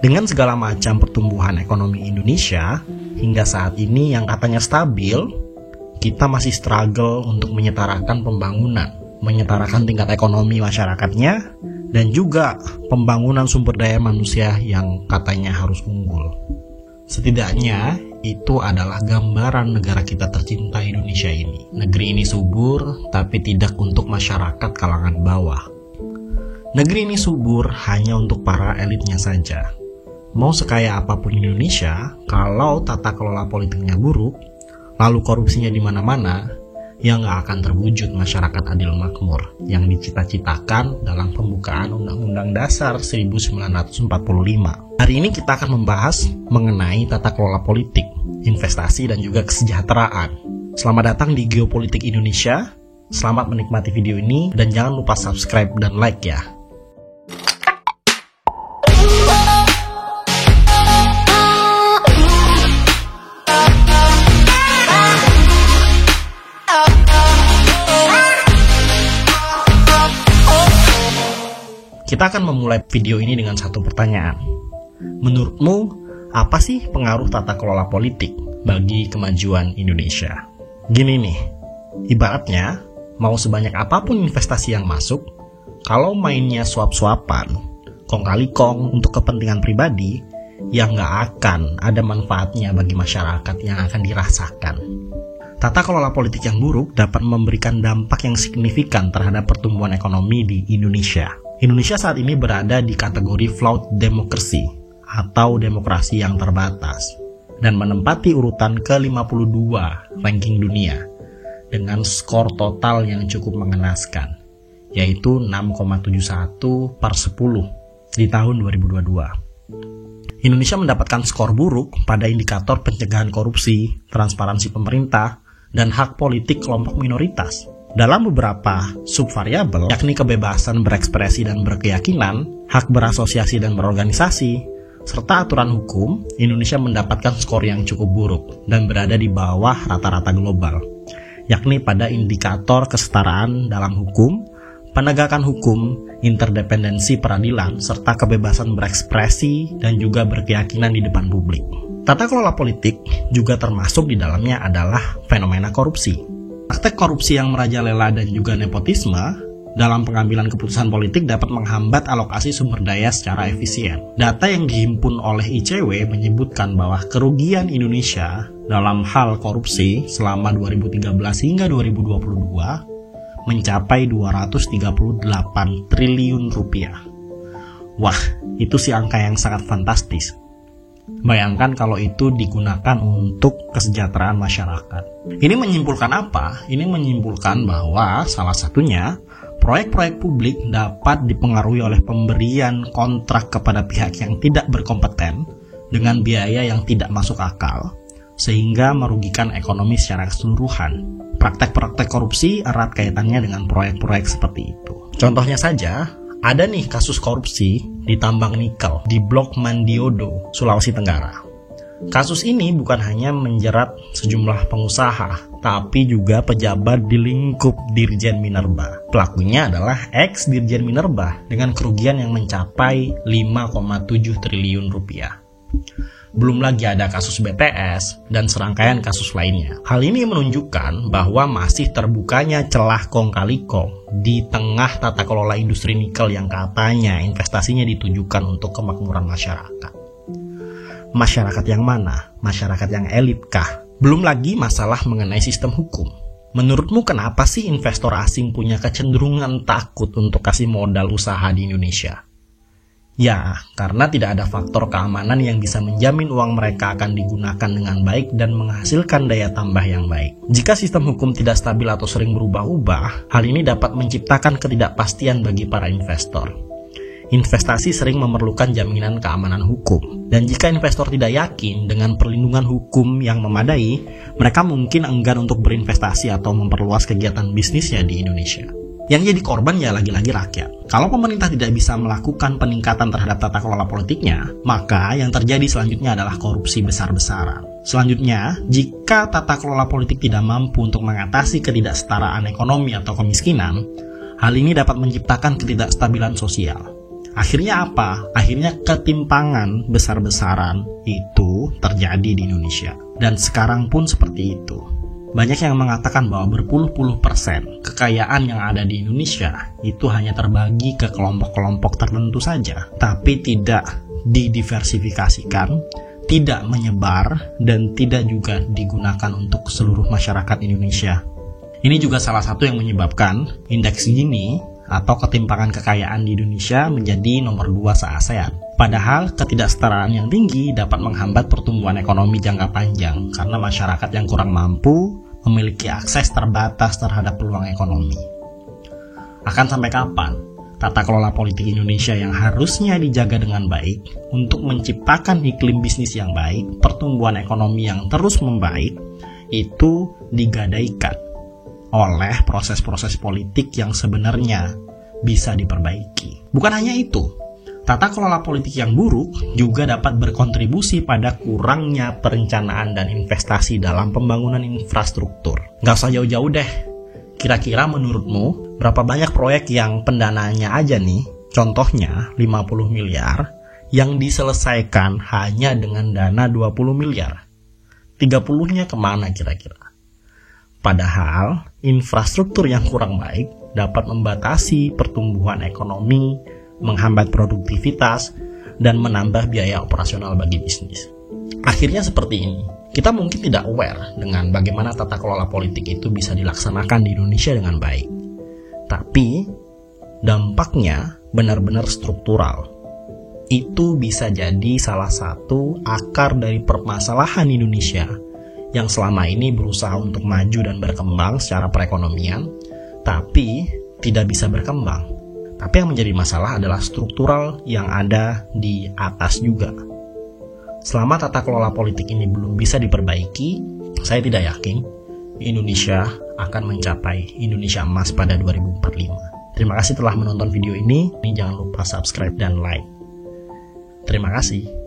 Dengan segala macam pertumbuhan ekonomi Indonesia, hingga saat ini yang katanya stabil, kita masih struggle untuk menyetarakan pembangunan, menyetarakan tingkat ekonomi masyarakatnya, dan juga pembangunan sumber daya manusia yang katanya harus unggul. Setidaknya, itu adalah gambaran negara kita tercinta Indonesia ini. Negeri ini subur, tapi tidak untuk masyarakat kalangan bawah. Negeri ini subur hanya untuk para elitnya saja. Mau sekaya apapun Indonesia, kalau tata kelola politiknya buruk, lalu korupsinya di mana-mana, ya nggak akan terwujud masyarakat adil makmur yang dicita-citakan dalam pembukaan Undang-Undang Dasar 1945. Hari ini kita akan membahas mengenai tata kelola politik, investasi, dan juga kesejahteraan. Selamat datang di Geopolitik Indonesia. Selamat menikmati video ini, dan jangan lupa subscribe dan like ya. Kita akan memulai video ini dengan satu pertanyaan. Menurutmu, apa sih pengaruh tata kelola politik bagi kemajuan Indonesia? Gini nih, ibaratnya, mau sebanyak apapun investasi yang masuk, kalau mainnya suap-suapan, kong kali kong untuk kepentingan pribadi, ya nggak akan ada manfaatnya bagi masyarakat yang akan dirasakan. Tata kelola politik yang buruk dapat memberikan dampak yang signifikan terhadap pertumbuhan ekonomi di Indonesia. Indonesia saat ini berada di kategori flawed democracy atau demokrasi yang terbatas dan menempati urutan ke-52 ranking dunia dengan skor total yang cukup mengenaskan, yaitu 6,71 per 10 di tahun 2022. Indonesia mendapatkan skor buruk pada indikator pencegahan korupsi, transparansi pemerintah, dan hak politik kelompok minoritas. Dalam beberapa subvariabel, yakni kebebasan berekspresi dan berkeyakinan, hak berasosiasi dan berorganisasi, serta aturan hukum, Indonesia mendapatkan skor yang cukup buruk dan berada di bawah rata-rata global, yakni pada indikator kesetaraan dalam hukum, penegakan hukum, interdependensi peradilan, serta kebebasan berekspresi dan juga berkeyakinan di depan publik. Tata kelola politik juga termasuk di dalamnya adalah fenomena korupsi. Praktek korupsi yang merajalela dan juga nepotisme dalam pengambilan keputusan politik dapat menghambat alokasi sumber daya secara efisien. Data yang dihimpun oleh ICW menyebutkan bahwa kerugian Indonesia dalam hal korupsi selama 2013 hingga 2022 mencapai 238 triliun rupiah. Wah, itu sih angka yang sangat fantastis. Bayangkan kalau itu digunakan untuk kesejahteraan masyarakat. Ini menyimpulkan apa? Ini menyimpulkan bahwa salah satunya proyek-proyek publik dapat dipengaruhi oleh pemberian kontrak kepada pihak yang tidak berkompeten dengan biaya yang tidak masuk akal, sehingga merugikan ekonomi secara keseluruhan. Praktek-praktek korupsi erat kaitannya dengan proyek-proyek seperti itu. Contohnya saja, ada nih kasus korupsi di tambang nikel di Blok Mandiodo, Sulawesi Tenggara. Kasus ini bukan hanya menjerat sejumlah pengusaha, tapi juga pejabat di lingkup Dirjen Minerba. Pelakunya adalah ex-Dirjen Minerba dengan kerugian yang mencapai 5,7 triliun rupiah. Belum lagi ada kasus BTS dan serangkaian kasus lainnya. Hal ini menunjukkan bahwa masih terbukanya celah kong kali kong di tengah tata kelola industri nikel yang katanya investasinya ditujukan untuk kemakmuran masyarakat. Masyarakat yang mana? Masyarakat yang elit kah? Belum lagi masalah mengenai sistem hukum. Menurutmu kenapa sih investor asing punya kecenderungan takut untuk kasih modal usaha di Indonesia? Ya, karena tidak ada faktor keamanan yang bisa menjamin uang mereka akan digunakan dengan baik dan menghasilkan daya tambah yang baik. Jika sistem hukum tidak stabil atau sering berubah-ubah, hal ini dapat menciptakan ketidakpastian bagi para investor. Investasi sering memerlukan jaminan keamanan hukum, dan jika investor tidak yakin dengan perlindungan hukum yang memadai, mereka mungkin enggan untuk berinvestasi atau memperluas kegiatan bisnisnya di Indonesia. Yang jadi korban ya lagi-lagi rakyat. Kalau pemerintah tidak bisa melakukan peningkatan terhadap tata kelola politiknya, maka yang terjadi selanjutnya adalah korupsi besar-besaran. Selanjutnya, jika tata kelola politik tidak mampu untuk mengatasi ketidaksetaraan ekonomi atau kemiskinan, hal ini dapat menciptakan ketidakstabilan sosial. Akhirnya apa? Akhirnya ketimpangan besar-besaran itu terjadi di Indonesia. Dan sekarang pun seperti itu. Banyak yang mengatakan bahwa berpuluh-puluh persen kekayaan yang ada di Indonesia itu hanya terbagi ke kelompok-kelompok tertentu saja, tapi tidak didiversifikasikan, tidak menyebar, dan tidak juga digunakan untuk seluruh masyarakat Indonesia. Ini juga salah satu yang menyebabkan indeks Gini atau ketimpangan kekayaan di Indonesia menjadi nomor 2 se-ASEAN. Padahal ketidaksetaraan yang tinggi dapat menghambat pertumbuhan ekonomi jangka panjang karena masyarakat yang kurang mampu memiliki akses terbatas terhadap peluang ekonomi. Akan sampai kapan tata kelola politik Indonesia yang harusnya dijaga dengan baik untuk menciptakan iklim bisnis yang baik, pertumbuhan ekonomi yang terus membaik, itu digadaikan oleh proses-proses politik yang sebenarnya bisa diperbaiki. Bukan hanya itu, tata kelola politik yang buruk juga dapat berkontribusi pada kurangnya perencanaan dan investasi dalam pembangunan infrastruktur. Gak usah jauh-jauh deh. Kira-kira menurutmu berapa banyak proyek yang pendanaannya aja nih, contohnya 50 miliar, yang diselesaikan hanya dengan dana 20 miliar? 30-nya kemana kira-kira? Padahal, infrastruktur yang kurang baik dapat membatasi pertumbuhan ekonomi, menghambat produktivitas, dan menambah biaya operasional bagi bisnis. Akhirnya seperti ini. Kita mungkin tidak aware dengan bagaimana tata kelola politik itu bisa dilaksanakan di Indonesia dengan baik. Tapi, dampaknya benar-benar struktural. Itu bisa jadi salah satu akar dari permasalahan Indonesia yang selama ini berusaha untuk maju dan berkembang secara perekonomian, tapi tidak bisa berkembang. Tapi yang menjadi masalah adalah struktural yang ada di atas juga. Selama tata kelola politik ini belum bisa diperbaiki, saya tidak yakin Indonesia akan mencapai Indonesia emas pada 2045. Terima kasih telah menonton video ini. Jangan lupa subscribe dan like. Terima kasih.